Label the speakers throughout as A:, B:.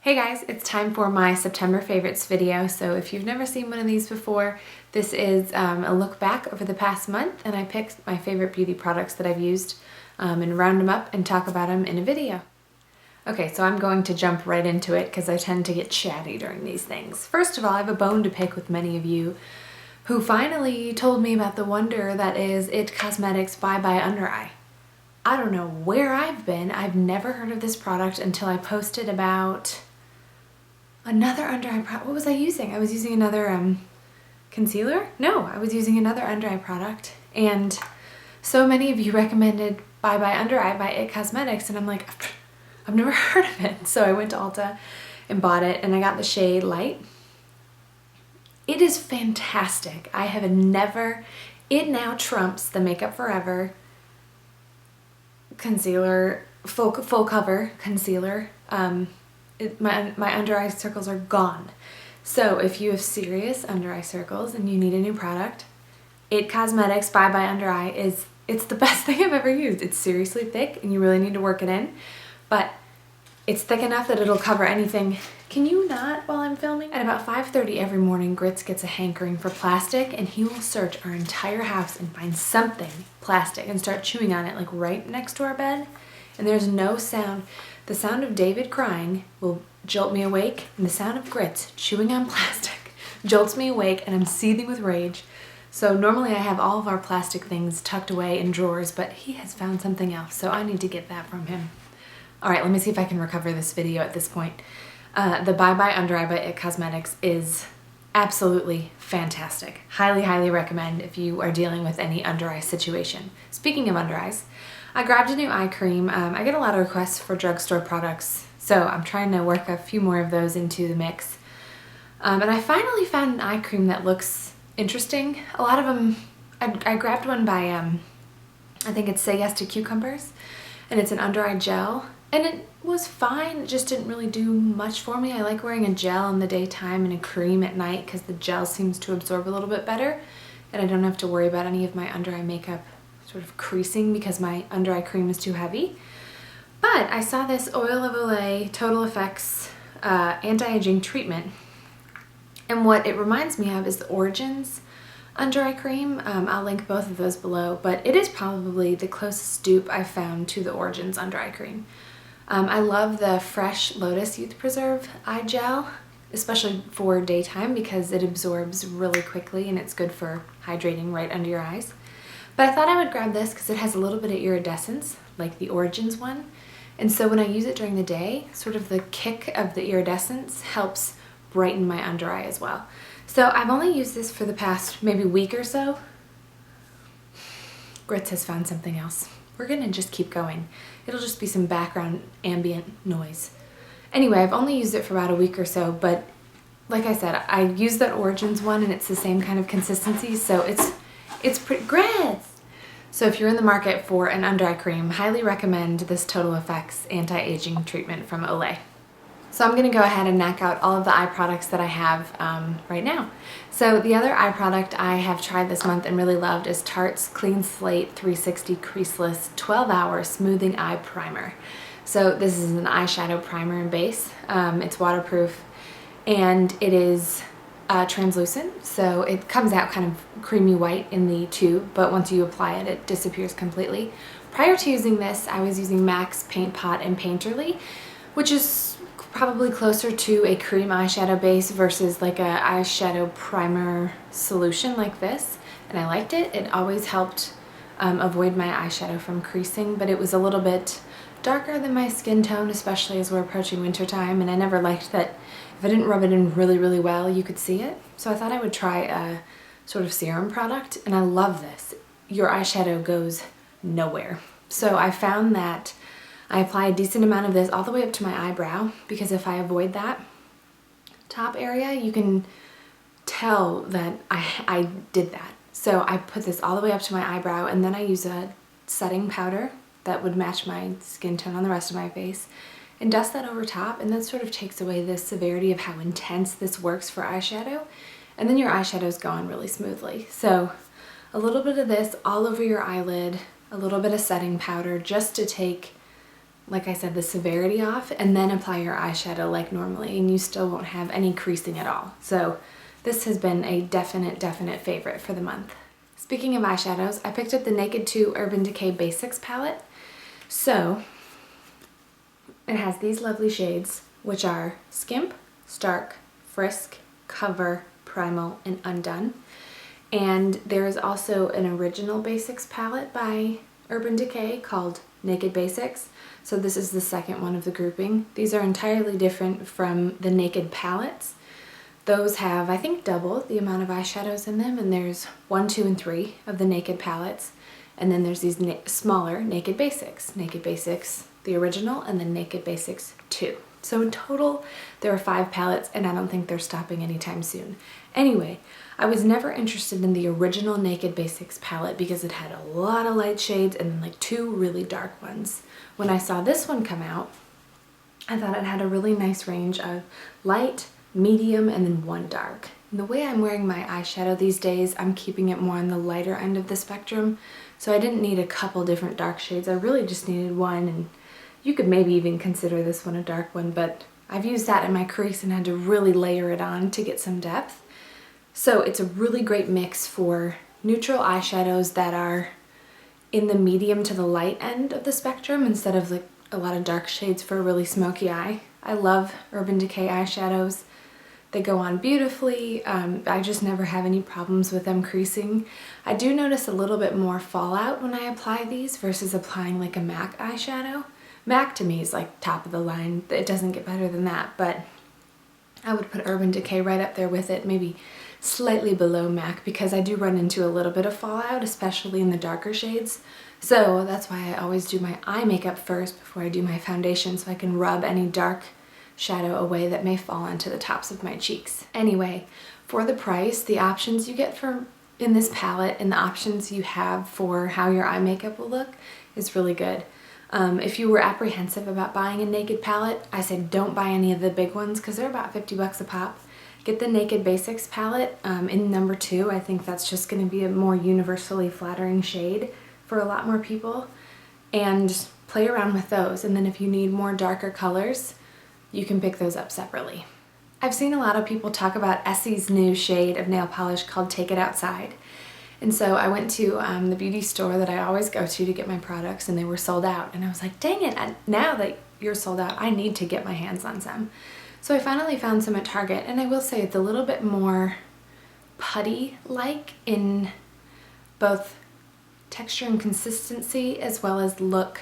A: Hey guys, it's time for my September favorites video. So if you've never seen one of these before, this is a look back over the past month, and I picked my favorite beauty products that I've used and round them up and talk about them in a video. Okay, so I'm going to jump right into it because I tend to get chatty during these things. First of all, I have a bone to pick with many of you who finally told me about the wonder that is IT Cosmetics Bye Bye Under Eye. I don't know where I've been. I've never heard of this product until I posted about another under eye product. What was I using? I was using another concealer? No, I was using another under eye product. And so many of you recommended Bye Bye Under Eye by IT Cosmetics, and I'm like, I've never heard of it. So I went to Ulta and bought it, and I got the shade Light. It is fantastic. I have never, it now trumps the Makeup Forever concealer, full cover concealer. My under eye circles are gone. So if you have serious under eye circles and you need a new product, IT Cosmetics Bye Bye Under Eye it's the best thing I've ever used. It's seriously thick and you really need to work it in, but it's thick enough that it'll cover anything. Can you not while I'm filming? At about 5:30 every morning, Grits gets a hankering for plastic, and he will search our entire house and find something plastic and start chewing on it, like right next to our bed. And there's no sound. The sound of David crying will jolt me awake, and the sound of Grits chewing on plastic jolts me awake, and I'm seething with rage. So normally I have all of our plastic things tucked away in drawers, but he has found something else, so I need to get that from him. All right, let me see if I can recover this video at this point. The Bye Bye Under Eye by IT Cosmetics is absolutely fantastic. Highly, highly recommend if you are dealing with any under eye situation. Speaking of under eyes, I grabbed a new eye cream. I get a lot of requests for drugstore products, so I'm trying to work a few more of those into the mix. And I finally found an eye cream that looks interesting. A lot of them, I grabbed one by, I think it's Say Yes to Cucumbers, and it's an under eye gel, and it was fine. It just didn't really do much for me. I like wearing a gel in the daytime and a cream at night because the gel seems to absorb a little bit better, and I don't have to worry about any of my under eye makeup sort of creasing because my under eye cream is too heavy. But I saw this Oil of Olay Total Effects anti-aging treatment, and what it reminds me of is the Origins under eye cream. I'll link both of those below, but it is probably the closest dupe I've found to the Origins under eye cream. I love the Fresh Lotus Youth Preserve eye gel, especially for daytime because it absorbs really quickly and it's good for hydrating right under your eyes. But I thought I would grab this because it has a little bit of iridescence, like the Origins one. And so when I use it during the day, sort of the kick of the iridescence helps brighten my under eye as well. So I've only used this for the past maybe week or so. Grits has found something else. We're gonna just keep going. It'll just be some background ambient noise. Anyway, I've only used it for about a week or so, but like I said, I used that Origins one and it's the same kind of consistency, so it's pretty Grits. So if you're in the market for an under eye cream, highly recommend this Total Effects anti-aging treatment from Olay. So I'm going to go ahead and knock out all of the eye products that I have right now. So the other eye product I have tried this month and really loved is Tarte's Clean Slate 360 Creaseless 12-Hour Smoothing Eye Primer. So this is an eyeshadow primer and base. It's waterproof and it is translucent, so it comes out kind of creamy white in the tube, but once you apply it, it disappears completely. Prior to using this, I was using MAC's Paint Pot and Painterly, which is probably closer to a cream eyeshadow base versus like a eyeshadow primer solution like this, and I liked it. It always helped avoid my eyeshadow from creasing, but it was a little bit darker than my skin tone, especially as we're approaching winter time, and I never liked that if I didn't rub it in really, really well, you could see it. So I thought I would try a sort of serum product, and I love this. Your eyeshadow goes nowhere. So I found that I apply a decent amount of this all the way up to my eyebrow, because if I avoid that top area, you can tell that I did that. So I put this all the way up to my eyebrow, and then I use a setting powder that would match my skin tone on the rest of my face and dust that over top, and that sort of takes away the severity of how intense this works for eyeshadow, and then your eyeshadow's gone really smoothly. So a little bit of this all over your eyelid, a little bit of setting powder just to take like I said, the severity off, and then apply your eyeshadow like normally, and you still won't have any creasing at all. So this has been a definite favorite for the month. Speaking of eyeshadows, I picked up the Naked 2 Urban Decay Basics palette. So it has these lovely shades, which are Skimp, Stark, Frisk, Cover, Primal, and Undone. And there is also an original basics palette by Urban Decay called Naked Basics. So this is the second one of the grouping. These are entirely different from the Naked palettes. Those have, I think, double the amount of eyeshadows in them, and there's 1, 2, and 3 of the Naked palettes. And then there's these smaller Naked Basics. Naked Basics, the original, and then Naked Basics 2. So in total, there are 5 palettes, and I don't think they're stopping anytime soon. Anyway, I was never interested in the original Naked Basics palette because it had a lot of light shades and then like 2 really dark ones. When I saw this one come out, I thought it had a really nice range of light, medium, and then 1 dark. And the way I'm wearing my eyeshadow these days, I'm keeping it more on the lighter end of the spectrum, so I didn't need a couple different dark shades. I really just needed one, and you could maybe even consider this one a dark one, but I've used that in my crease and had to really layer it on to get some depth. So it's a really great mix for neutral eyeshadows that are in the medium to the light end of the spectrum instead of like a lot of dark shades for a really smoky eye. I love Urban Decay eyeshadows. They go on beautifully. I just never have any problems with them creasing. I do notice a little bit more fallout when I apply these versus applying like a MAC eyeshadow. MAC to me is like top of the line. It doesn't get better than that, but I would put Urban Decay right up there with it, maybe slightly below MAC, because I do run into a little bit of fallout, especially in the darker shades. So that's why I always do my eye makeup first before I do my foundation, so I can rub any dark shadow away that may fall onto the tops of my cheeks. Anyway, for the price, the options you get in this palette and the options you have for how your eye makeup will look is really good. If you were apprehensive about buying a Naked palette, I said don't buy any of the big ones because they're about 50 bucks a pop. Get the Naked Basics palette in number 2. I think that's just going to be a more universally flattering shade for a lot more people. And play around with those. And then if you need more darker colors, you can pick those up separately. I've seen a lot of people talk about Essie's new shade of nail polish called Take It Outside. And so I went to the beauty store that I always go to get my products, and they were sold out. And I was like, dang it, now that you're sold out, I need to get my hands on some. So I finally found some at Target, and I will say it's a little bit more putty-like in both texture and consistency as well as look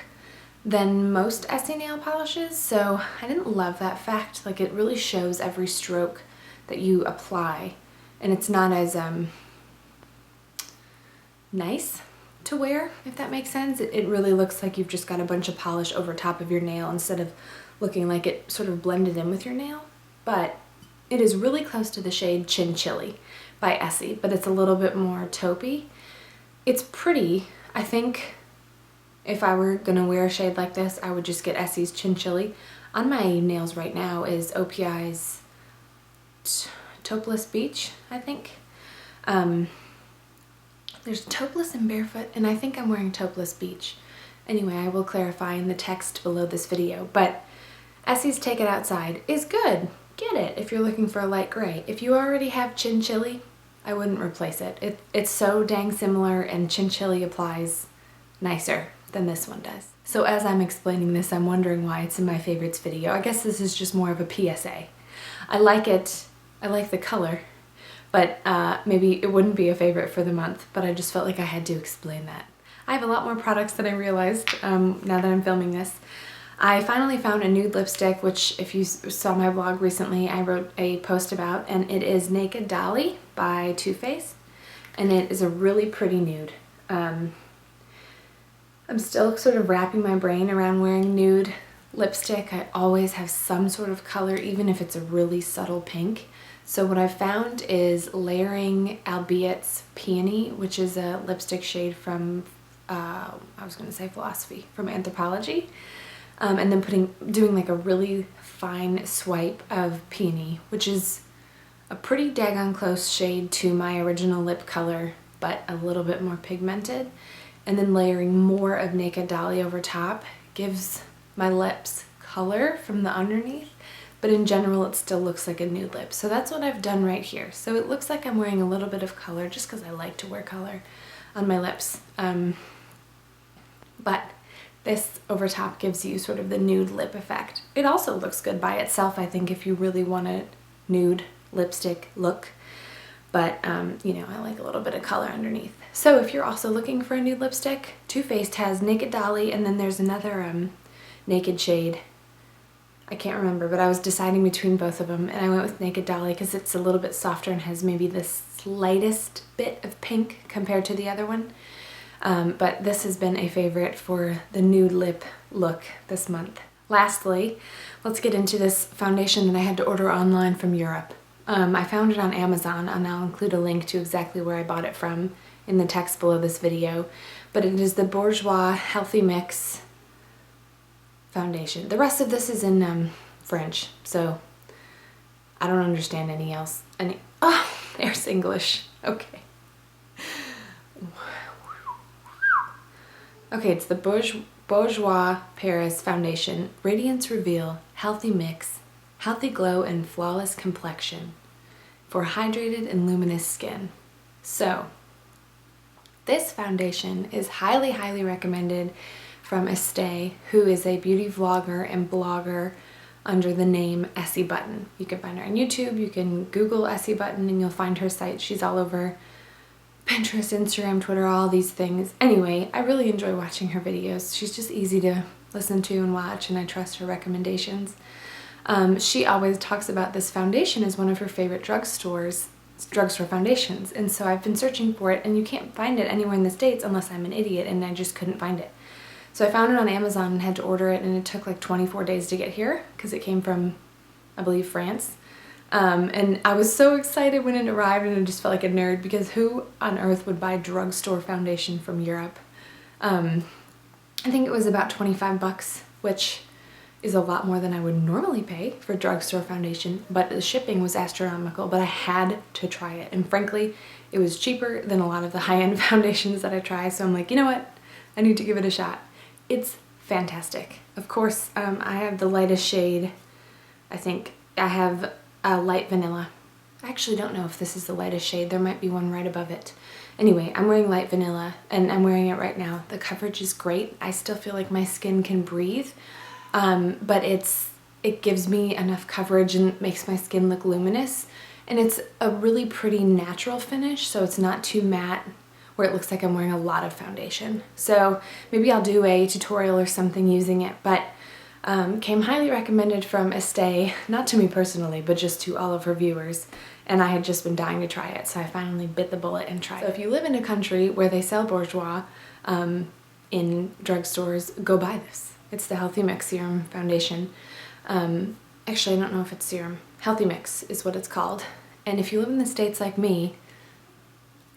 A: than most Essie nail polishes. So I didn't love that fact. Like, it really shows every stroke that you apply, and it's not as nice to wear, if that makes sense. It really looks like you've just got a bunch of polish over top of your nail instead of looking like it sort of blended in with your nail. But it is really close to the shade Chin Chili by Essie, but it's a little bit more taupey. It's pretty. I think if I were gonna wear a shade like this, I would just get Essie's Chin Chili. On my nails right now is OPI's Topless Beach, I think. There's Topless and Barefoot, and I think I'm wearing Topless Beach. Anyway, I will clarify in the text below this video, but Essie's Take It Outside is good. Get it if you're looking for a light gray. If you already have Chin Chili, I wouldn't replace it. It's so dang similar, and Chin Chili applies nicer than this one does. So as I'm explaining this, I'm wondering why it's in my favorites video. I guess this is just more of a PSA. I like it. I like the color, but maybe it wouldn't be a favorite for the month, but I just felt like I had to explain that. I have a lot more products than I realized now that I'm filming this. I finally found a nude lipstick, which if you saw my blog recently, I wrote a post about, and it is Naked Dolly by Too Faced, and it is a really pretty nude. I'm still sort of wrapping my brain around wearing nude lipstick. I always have some sort of color, even if it's a really subtle pink. So what I've found is layering Albiet's Peony, which is a lipstick shade from, I was going to say Philosophy, from Anthropology. And then doing like a really fine swipe of Peony, which is a pretty daggone close shade to my original lip color, but a little bit more pigmented. And then layering more of Naked Dolly over top gives my lips color from the underneath, but in general it still looks like a nude lip. So that's what I've done right here. So it looks like I'm wearing a little bit of color just because I like to wear color on my lips. But this over top gives you sort of the nude lip effect. It also looks good by itself, I think, if you really want a nude lipstick look. But, you know, I like a little bit of color underneath. So if you're also looking for a nude lipstick, Too Faced has Naked Dolly, and then there's another naked shade. I can't remember, but I was deciding between both of them, and I went with Naked Dolly because it's a little bit softer and has maybe the slightest bit of pink compared to the other one. But this has been a favorite for the nude lip look this month. Lastly, let's get into this foundation that I had to order online from Europe. I found it on Amazon, and I'll include a link to exactly where I bought it from in the text below this video. But it is the Bourjois Healthy Mix foundation. The rest of this is in French, so I don't understand oh, there's English. Okay. Okay, it's the Bourjois Paris Foundation Radiance Reveal Healthy Mix, Healthy Glow and Flawless Complexion for hydrated and luminous skin. So, this foundation is highly, highly recommended from Estee, who is a beauty vlogger and blogger under the name Essie Button. You can find her on YouTube, you can Google Essie Button and you'll find her site. She's all over Pinterest, Instagram, Twitter, all these things. Anyway, I really enjoy watching her videos. She's just easy to listen to and watch, and I trust her recommendations. She always talks about this foundation as one of her favorite drugstore foundations, and so I've been searching for it, and you can't find it anywhere in the States unless I'm an idiot, and I just couldn't find it. So I found it on Amazon and had to order it, and it took like 24 days to get here because it came from, I believe, France. And I was so excited when it arrived, and I just felt like a nerd because who on earth would buy drugstore foundation from Europe? I think it was about 25 bucks, which is a lot more than I would normally pay for drugstore foundation, but the shipping was astronomical, but I had to try it. And frankly, it was cheaper than a lot of the high-end foundations that I try, so I'm like, you know what? I need to give it a shot. It's fantastic. Of course, I have the lightest shade. I think I have light vanilla. I actually don't know if this is the lightest shade. There might be one right above it. Anyway, I'm wearing light vanilla, and I'm wearing it right now. The coverage is great. I still feel like my skin can breathe, but it gives me enough coverage and makes my skin look luminous. And it's a really pretty natural finish, so it's not too matte where it looks like I'm wearing a lot of foundation. So maybe I'll do a tutorial or something using it, but came highly recommended from Estee, not to me personally, but just to all of her viewers, and I had just been dying to try it, so I finally bit the bullet and tried it. So if you live in a country where they sell Bourjois in drugstores, go buy this. It's the Healthy Mix Serum Foundation. Actually, I don't know if it's serum. Healthy Mix is what it's called. And if you live in the States like me,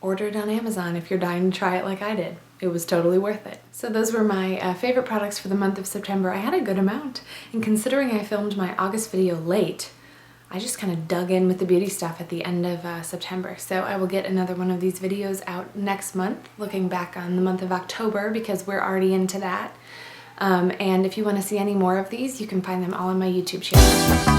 A: order it on Amazon if you're dying to try it like I did. It was totally worth it. So those were my favorite products for the month of September. I had a good amount, and considering I filmed my August video late, I just kind of dug in with the beauty stuff at the end of September. So I will get another one of these videos out next month, looking back on the month of October because we're already into that. And if you want to see any more of these, you can find them all on my YouTube channel.